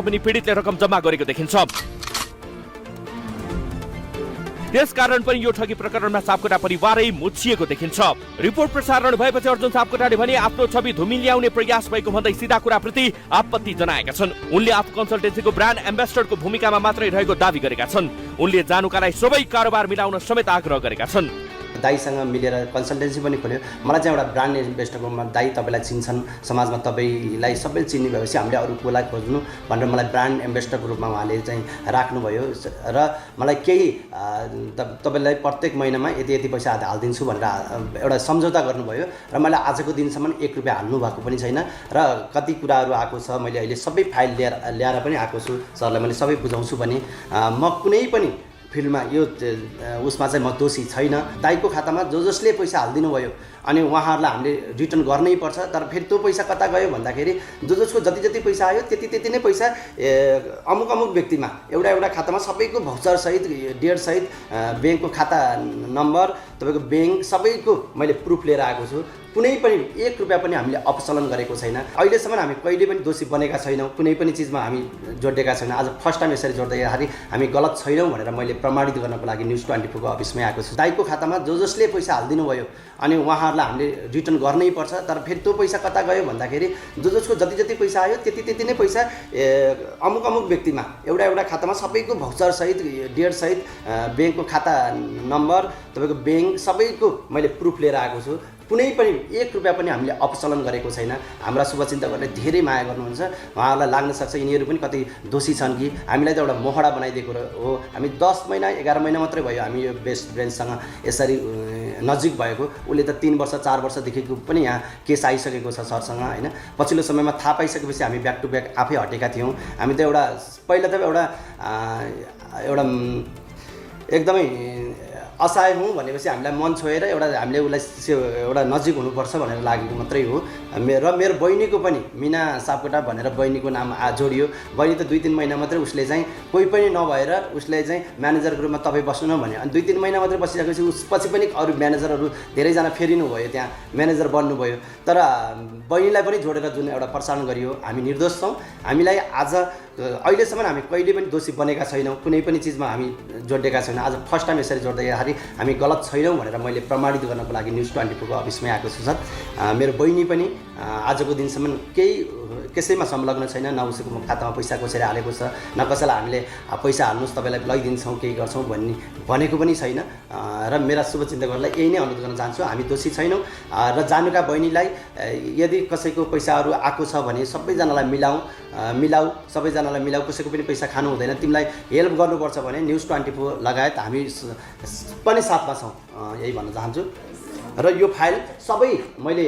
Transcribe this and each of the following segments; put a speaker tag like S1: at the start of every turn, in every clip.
S1: पनि पीडितले रकम जम्मा गरेको देखिन्छ। त्यसकारण पनि यो ठगी प्रकरणमा सापकोटा परिवारै मुछिएको देखिन्छ। रिपोर्ट प्रसारण भएपछि अर्जुन सापकोटाले भने आफ्नो छवि धुमिल्याउने प्रयास भएको भन्दै सिधा कुराप्रति आपत्ति जनाएका छन्। उनले आफू कन्सल्टेन्सीको ब्रान्ड एम्बेसडरको भूमिकामा मात्रै रहेको दावी गरेका छन्। उनले जानुकालाई सबै कारोबार मिलाउन समेत आग्रह गरेका छन्।
S2: दाईसँग मिलेर कन्सल्टेन्सी पनि खोल्यो। मलाई चाहिँ एउटा ब्रान्ड इन्भेस्टरमा दाई तपाईँलाई चिन्छन्, समाजमा तपाईँलाई सबै चिन्ने भएपछि हामीले अरू कोलाई खोज्नु भनेर मलाई ब्रान्ड एम्बेसडरको रूपमा उहाँले चाहिँ राख्नुभयो र मलाई केही तपाईँलाई प्रत्येक महिनामा यति यति पैसा हालिदिन्छु भनेर एउटा सम्झौता गर्नुभयो र मैले आजको दिनसम्म 1 रुपियाँ हाल्नु भएको पनि छैन र कति कुराहरू आएको छ। मैले अहिले सबै फाइल ल्याएर पनि आएको छु, सरलाई मैले सबै बुझाउँछु भने म कुनै पनि फिल्डमा यो उसमा चाहिँ म दोषी छैन। दाईको खातामा जसले पैसा हालिदिनु भयो अनि उहाँहरूलाई हामीले रिटर्न गर्नै पर्छ। तर फेरि त्यो पैसा कता गयो भन्दाखेरि जसको जति जति पैसा आयो त्यति नै पैसा अमुक व्यक्तिमा एउटा खातामा सबैको भाउचरसहित डेटसहित ब्याङ्कको खाता नम्बर तपाईँको ब्याङ्क सबैको मैले प्रुफ लिएर आएको छु। कुनै पनि 1 रुपियाँ पनि हामीले अपचलन गरेको छैन। अहिलेसम्म हामी कहिले पनि दोषी बनेका छैनौँ, कुनै पनि चिजमा हामी जोडिएका छैनौँ। आज फर्स्ट टाइम यसरी जोड्दाखेरि हामी गलत छैनौँ भनेर मैले प्रमाणित गर्नको लागि न्युज 24 को अफिसमै आएको छु। दाईको खातामा जसले पैसा हालिदिनु भयो अनि उहाँहरूलाई हामीले रिटर्न गर्नै पर्छ। तर फेरि त्यो पैसा कता गयो भन्दाखेरि जसको जति जति पैसा आयो त्यति नै पैसा अमुक व्यक्तिमा एउटा खातामा सबैको भाउचरसहित डेटसहित ब्याङ्कको खाता नम्बर तपाईँको ब्याङ्क सबैको मैले प्रुफ लिएर आएको छु। कुनै पनि 1 रुपियाँ पनि हामीले अपचलन गरेको छैन। हाम्रा शुभचिन्तकहरूले धेरै माया गर्नुहुन्छ, उहाँहरूलाई लाग्न सक्छ यिनीहरू पनि कति दोषी छन् कि हामीलाई त एउटा मोहडा बनाइदिएको हो। हामी 10 महिना 11 महिना मात्रै भयो हामी यो बेस्ट ब्रेन्चसँग यसरी नजिक भएको। उसले त 3 वर्ष 4 वर्षदेखिको पनि यहाँ केस आइसकेको छ सरसँग होइन। पछिल्लो समयमा थाहा पाइसकेपछि हामी ब्याक टु ब्याक आफै हटेका थियौँ। हामी त पहिला त एउटा एकदमै असहाय हौँ भनेपछि हामीलाई मन छोएर हामीले उसलाई एउटा नजिक हुनुपर्छ भनेर लागेको मात्रै हो। मेरो बहिनीको पनि मिना सापकोटा भनेर बहिनीको नाम जोडियो। बहिनी त 2-3 महिना मात्रै उसले चाहिँ कोही पनि नभएर उसले चाहिँ म्यानेजरको रूपमा तपाईँ बस्नु न भन्यो। अनि 2-3 महिना मात्रै बसिसकेपछि उसपछि पनि अरू म्यानेजरहरू धेरैजना फेरिनु भयो, त्यहाँ म्यानेजर बन्नुभयो। तर बहिनीलाई पनि जोडेर जुन एउटा प्रसारण गरियो, हामी निर्दोष छौँ। हामीलाई आज अहिलेसम्म हामी कहिले पनि दोषी बनेका छैनौँ, कुनै पनि चिजमा हामी जोडिएका छैनौँ। आज फर्स्ट टाइम यसरी जोड्दाखेरि हामी गलत छैनौँ भनेर मैले प्रमाणित गर्नको लागि न्युज 24 को अफिसमै आएको छु सर। मेरो बहिनी पनि आजको दिनसम्म कसैमा संलग्न छैन, न उसको खातामा पैसा कसरी हालेको छ, न कसैलाई हामीले पैसा हाल्नुहोस् तपाईँलाई लैदिन्छौँ केही गर्छौँ भनेको पनि छैन। र मेरा शुभचिन्तकहरूलाई यही नै अनुरोध गर्न चाहन्छु, हामी दोषी छैनौँ। र जानुका बहिनीलाई यदि कसैको पैसाहरू आएको छ भने सबैजनालाई मिलाऊ, सबैजनालाई मिलाऊ, कसैको पनि पैसा खानु हुँदैन, तिमीलाई हेल्प गर्नुपर्छ भने न्युज 24 लगायत हामी पनि साथमा छौँ, यही भन्न चाहन्छु। र यो फाइल सबै मैले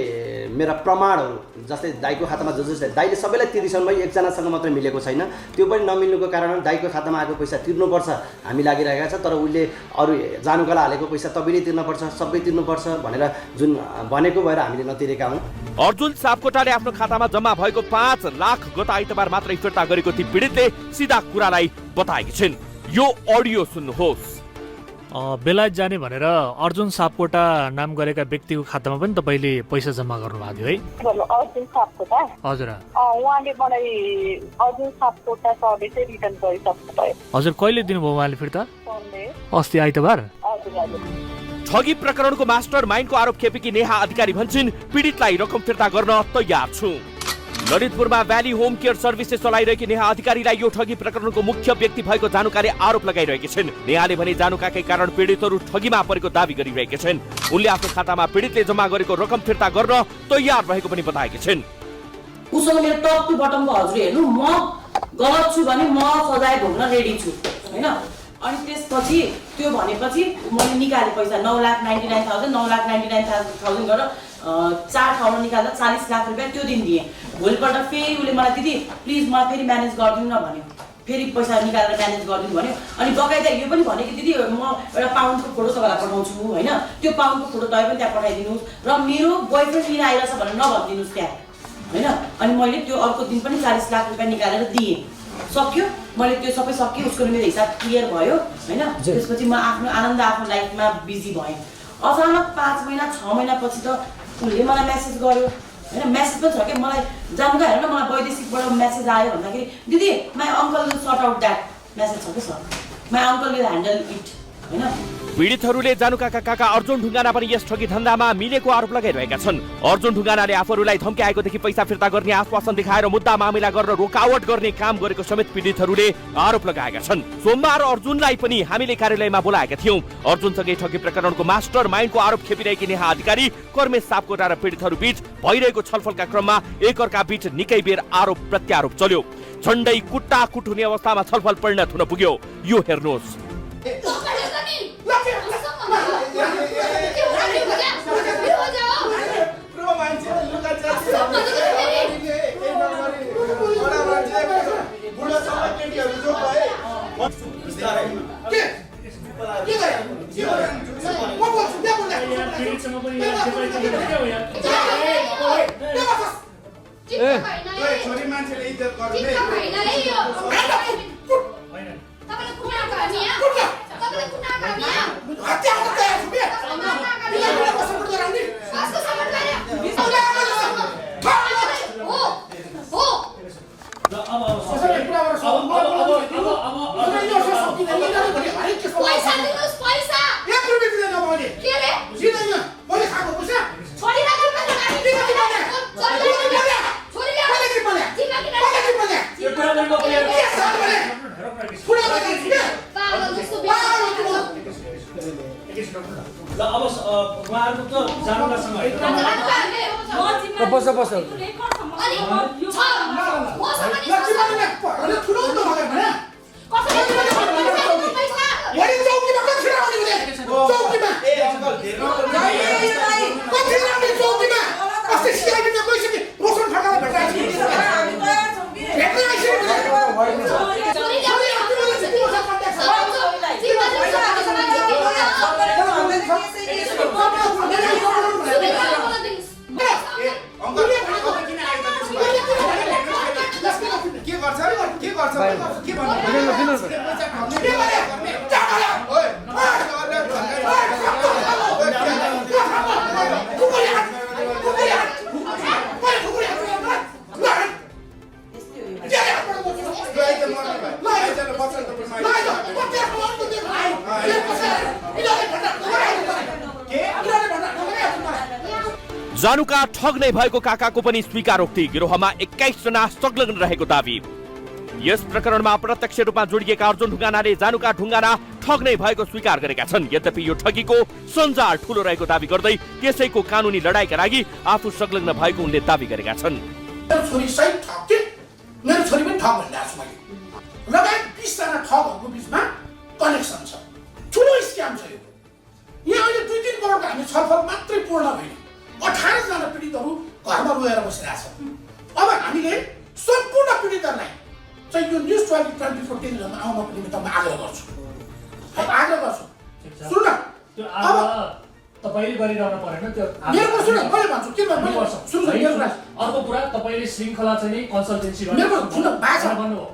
S2: मेरा प्रमाणहरू जस्तै दाईको खातामा जसले दाईले सबैलाई तिर्छन्, मैले एकजनासँग मात्रै मिलेको छैन। त्यो पनि नमिल्नुको कारण दाईको खातामा आएको पैसा तिर्नुपर्छ हामी लागिरहेका छ। तर उसले अरू जानुकालाई हालेको पैसा तपाईँले तिर्नुपर्छ, सबै तिर्नुपर्छ भनेर जुन भनेको भएर हामीले नतिरेका हौँ।
S1: अर्जुन सापकोटाले आफ्नो खातामा जम्मा भएको 5 लाख गत आइतबार मात्रै फिर्ता गरेको ती पीडितले सिधा कुरालाई बताएकी छिन्। यो अडियो सुन्नुहोस्।
S3: बेलायत जाने भनेर अर्जुन सापकोटा नाम गरेका व्यक्तिको खातामा पनि तपाईँले पैसा जम्मा गर्नुभएको थियो है?
S4: अर्जुन सापकोटा
S3: हजुर,
S4: उहाँले मलाई अर्जुन सापकोटा सर्भिसै रिटर्न गरिसक्नु भयो।
S3: हजुर, कहिले दिनुभयो उहाँले फिर्ता? अस्ति आइतबार।
S1: ठगी प्रकरणको मास्टर माइन्डको आरोप खेपेकी नेहा अधिकारी भन्छन् पीडितलाई रकम फिर्ता गर्न तयार छु। ललितपुरमा भ्याली होम केयर सर्भिसेस चलाइरहेकी नेहा अधिकारीलाई यो ठगी प्रकरणको मुख्य व्यक्ति भएको जानुकाले आरोप लगाइरहेकी छिन्। नेहाले भने जानुकाकै कारण पीडितहरू ठगीमा परेको दावी गरिरहेकी छिन्। उनले आफ्नो खातामा पीडितले जम्मा गरेको रकम फिर्ता गर्न तयार रहेको पनि बताएकी छिन्।
S5: उसँग मेरो टप टु बटमको हजुर हेर्नु, म गलत छु भने म सजाय भोग्न रेडी छु हैन। अनि त्यसपछि त्यो भनेपछि मैले निकाले पैसा 9,99,000 गरेर 4 ठाउँमा निकाल्दा 40 लाख रुपियाँ त्यो दिन दिएँ। भोलिपल्ट फेरि उसले मलाई दिदी प्लिज मलाई फेरि म्यानेज गरिदिनु न भन्यो, फेरि पैसा निकालेर म्यानेज गरिदिनु भन्यो। अनि बकाइदा यो पनि भने कि दिदी म एउटा पाउन्डको फोटो तपाईँलाई पठाउँछु होइन, त्यो पाउन्डको फोटो तपाईँ पनि त्यहाँ पठाइदिनुहोस् र मेरो बोयफ्रेन्ड लिन आइरहेछ भनेर नभनिदिनुहोस् त्यहाँ होइन। अनि मैले त्यो अर्को दिन पनि 40 लाख रुपियाँ निकालेर दिएँ। सक्यो, मैले त्यो सबै सकेँ, उसको मेरो हिसाब क्लियर भयो होइन। त्यसपछि म आफ्नो आनन्द आफ्नो लाइफमा बिजी भएँ। अचानक 5 महिना 6 महिनापछि त उसले मलाई मेसेज गर्यो होइन मेसेज पनि छ क्या मलाई जानुका हेर न मलाई वैदेशिकबाट मेसेज आयो भन्दाखेरि दिदी my uncle will sort out that message छ कि sir my uncle will handle it होइन।
S1: पीडितहरूले जानुकाका काका अर्जुन ढुङ्गाना पनि यस ठगी धन्दामा मिलेको आरोप लगाइरहेका छन्। अर्जुन ढुङ्गानाले आफूहरूलाई धम्की आएकोदेखि पैसा फिर्ता गर्ने आश्वासन देखाएर मुद्दा मामिला गर्न रोकावट गर्ने काम गरेको समेत पीडितहरूले आरोप लगाएका छन्। सोमबार अर्जुनलाई पनि हामीले कार्यालयमा बोलाएका थियौं। अर्जुनसँगै ठगी प्रकरणको मास्टर माइन्डको आरोप खेपिरहेकी नेहा अधिकारी कर्मेश सापकोटा र पीडितहरू बीच भइरहेको छलफलका क्रममा एकअर्का बीच निकै बेर आरोप प्रत्यारोप चल्यो। झण्डै कुट्टाकुट हुने अवस्थामा छलफल परिणत हुन पुग्यो। यो हेर्नुहोस्।
S6: छोरी मान्छेले इज्जत गर्नु
S1: जानुका ठग नै भएको काकाको पनि स्वीकारोक्ति। गिरोहमा 21 जना संलग्न रहेको दावी। यस प्रकरणमा प्रत्यक्ष रूपमा जोडिएका अर्जुन ढुङ्गानाले जानुका ढुङ्गाना ठग नै भएको स्वीकार गरेका छन्। यद्यपि यो ठगीको सञ्जाल ठूलो रहेको दावी गर्दै त्यसैको कानुनी लडाईका लागि आफू संलग्न भएको उनले दावी गरेका छन्।
S7: छोरी सही ठग मेरो छोरी पनि ठग भनिरहेको छु मैले। लगायत 20 जना ठगहरूको बिचमा कनेक्सन छ। ठुलो स्क्याम छ यो। यहाँ अहिले 2-3 करोडको हामी छलफल मात्रै पूर्ण भएन। 18 जना पीडितहरू घरमा रोएर बसिरहेछ। अब हामीले सम्पूर्ण पीडितहरूलाई चाहिँ यो न्युज 24 टेलिभिजनमा आउनको निमित्त म आग्रह गर्छु। आग्रह गर्छु। सुन
S3: त्यो आग्रह तपाईले गरिरहनु परेन त्यो
S7: मेरो कुरा सुन मैले भन्छु के भन्नु सुन मेरो कुरा
S3: अर्को कुरा तपाईले श्रृंखला चाहिँ नि कन्सल्टेन्सी गर्नु
S7: मेरो सुन भाषा
S3: भन्नु हो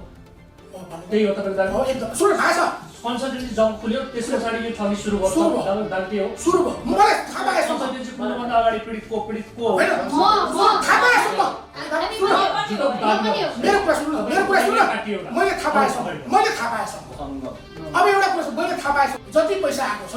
S3: त्यही हो तपाईको दाबी
S7: हो एकदम सुन भाषा
S3: कन्सल्टेन्सी जब खुल्यो त्यसपछि यो ठगी सुरु गर्छ दाबी के हो
S7: सुरु भयो मलाई थाहा पाए
S3: कन्सल्टेन्सी खुल्नुभन्दा अगाडि पीडितको
S7: हैन म थाहा पाए मेरो कुरा सुन मैले थाहा पाए अब एउटा कुरा मैले थाहा पाए जति पैसा आएको छ